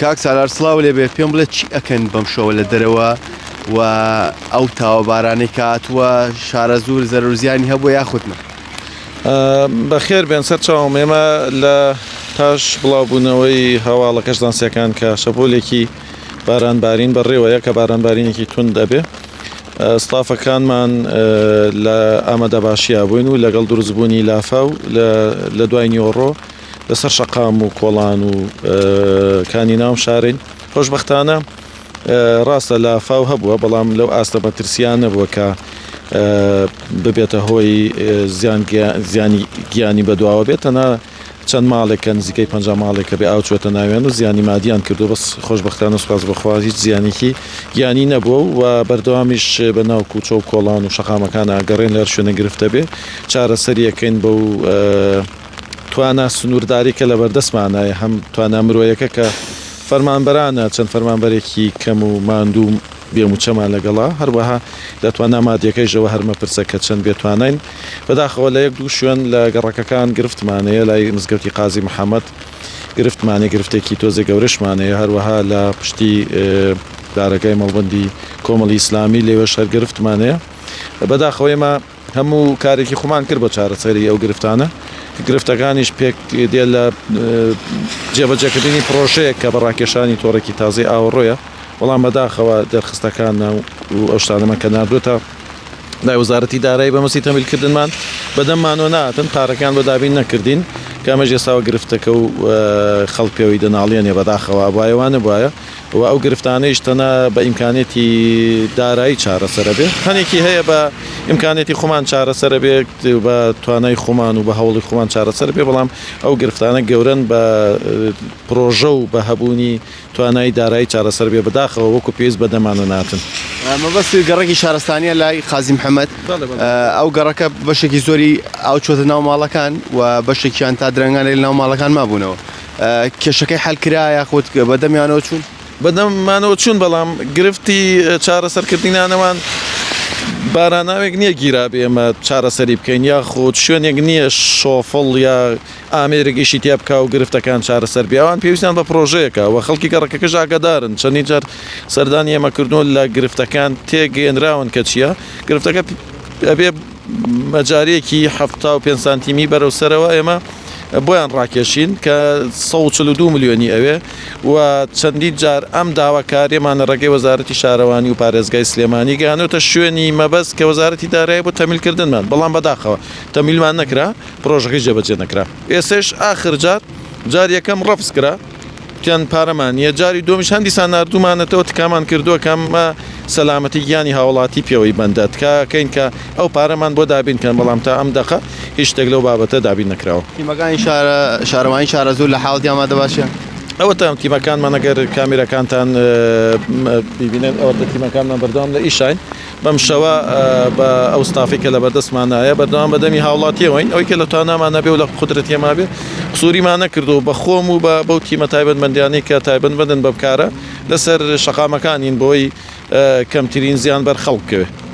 کاک سالار سڵاو لێبێ پێم بڵێت چی ئەکەن بەم شەوە لە دەرەوە و ئەو تاوەبارانەی کاتووە شارە زوور زەرورزیانی هەبوو یاخودمە بەخێر بێن سەر چاوم ئێمە لە پاش بڵاوبوونەوەی هەواڵە کەشدانسیەکان کە شەپۆلێکی بارانبارین بەڕێوەیە کە بارانبارینێکی تون دەبێ ستافەکانمان لە ئامادەباشییا بووین و لەگەڵ دروستبوونی لافاو لە دوای نیۆڕۆ لەسەر شەقام و کۆڵان و کانی ناوم شارین خۆشبەختانە ڕاستە لافاو هەبووە بەڵام لەو ئاستە مەترسیان نەبووە کە ببێتە هۆی زیانی گیانی بەدواوە بێتەنە چەند ماڵێکە نزیکەی 50 ماڵێکە بێ ئاو چوەتە ناوێن و زیانی مادیان کردو بەس خۆشبەختانە سوپاس بەخوا هیچ زیانێکی گیانی نەبووە و بەردەوامیش بە ناو کوچە و کۆڵان و شەقامەکان ئاگەڕێن لەر شوێنە گرفتە بێ چارەسەریەکەین بەو توانە سنوورداری کە لە بەردەستمانایە هەم توانە مرۆیەکە کە فەرمانبەرانە چەند فەرمانبەرێکی کەم و ماندوو بێم و چەمان لەگەڵا هەروەها لە توانە مادیەکەیشەوە هەرمە پرسە کە چەند بێتوانین بەداخەوە لە یەک دوو شوێن لە گەڕەکەکان گرفتمانەیە لای مزگەوتی قازی محەممەد گرفتمانێ گرفتێکی تۆزێ گەورەشمانەیە هەروەها لە پشتی دارەکەی مەڵبەندی کۆمەڵی ئیسلامی لێوە شەر گرفتمانەیە بەداخەوە ئێمە هەموو کارێکی خۆمان کرد بۆ چارەسەری ئەو گرفتانە گرفتەکانیش پێک دێ لە جێبەجێکردنی پرۆژەیە کە بە ڕاکێشانی تۆڕێکی تازەی ئاوەڕۆیە بەڵام بەداخەوە دەرخستەکان و ئەو شتانەمە کە نردوێتە لای وەزارەتی دارایی بەمەسی تەمیلکردنمان بەدەممانەوە ناتن پارەکان بەدابین نەکردین کامەژ ئێساوە گرفتەکە و خەڵک پێوەی دەناڵێنێ بەداخەوە بایەوانە بواە و ئەو گرفتانەیش تەنە بە ئیمکانێتی دارایی چارەسەرە بێ هەنێکی هەیە بە ئیمکانێتی خۆمان چارەسەرە بێت بە توانای خۆمان و بە هەوڵی خۆمان چارەسەر بێ بەڵام ئەو گرفتانە گەورن بە پرۆژە و بە هەبوونی توانایی دارایی چارەسەر بێ بەداخەوە وەکو پێویست بەدەمانە ناتن مەبەستی گەڕێکی شارستانیە لای قازی محەممەد ئەو گەڕەکە بەشێکی زۆری ئاو چۆتە ناو ماڵەکان و بەشێکیان تا درەنگانە لە ناو ماڵەکان مابوونەوە کێشەکەی حەلکرا یاخود بەدەمیانەوە چوون بەدەممانەوە چوون بەڵام گرفتی چارەسەرکردنانەوان باراناوێک نییە گیرا بێ ئێمە چارەسەری بکەین یا خۆت شوێنێک نییە شۆفڵ یا ئامێرەگەیشی تیا بکە و گرفتەکان چارەسەر بیاوان پێویستیان بە پرۆژەیەکە و خەڵکی گەڕەکەکەش ئاگادارن چەندی جار سەردانی ئێمە کردنەوە لە گرفتەکان تێگەێنراون کە چییە گرفتەکە ئەبێ مەجارەیەکی 75 سانتیمی بەرەو سەرەوە ئێمە بۆیان ڕاکێشین کە 142 ملیۆنی ئەوێ و چەندی جار ئەم داواکاریمانە ڕێگەی وەزارەتی شارەوانی و پارێزگای سلێمانی گەیانێتە شوێنی مەبەست کە وەزارەتی دارایی بۆ تەمیلکردنمان بەڵام بەداخەوە تەمیلمان نەکرا پرۆژەکەی جێبەجێ نەکرا ئێستش ئاخر جار یەکەم ڕەفز کرا تیان پارەمانیە جاری دۆمیش هەندیسان نردومانەتەوە تکامان کردووە کەممە سەلامەتی گیانی هاوڵاتی پێوەی بەندەت کەکەین کە ئەو پارەمان بۆ دابینکەن بەڵام تا ئەم دەقە هیچ شتێک لەو بابەتە دابین نەکراوە تیمەکانی شارەوانی شارە زوور لە حاڵەتی ئامادە باشە ئەوە تا تیمەکانمان ئەگەر کامێرەکانتان ببینێن ئەوە تیمەکانمان بەردەوام لە ئیشاین بەم شەوە بە ئەو ستافی کە لە بەردەستمانایە بەردەوام بەدەمی هاوڵاتیەوەین ئەوەی کە لە توانامانە بێ و لە قودرەتیەما بێ قسووریمان نەکردو بە خۆم و بە بەو تیمە تایبەتمەندیانەی کە تایبەت بدەن بە بکارە لەسەر شەقامەکانین بۆی کەمترین زیان بەر خەڵک بکەوێت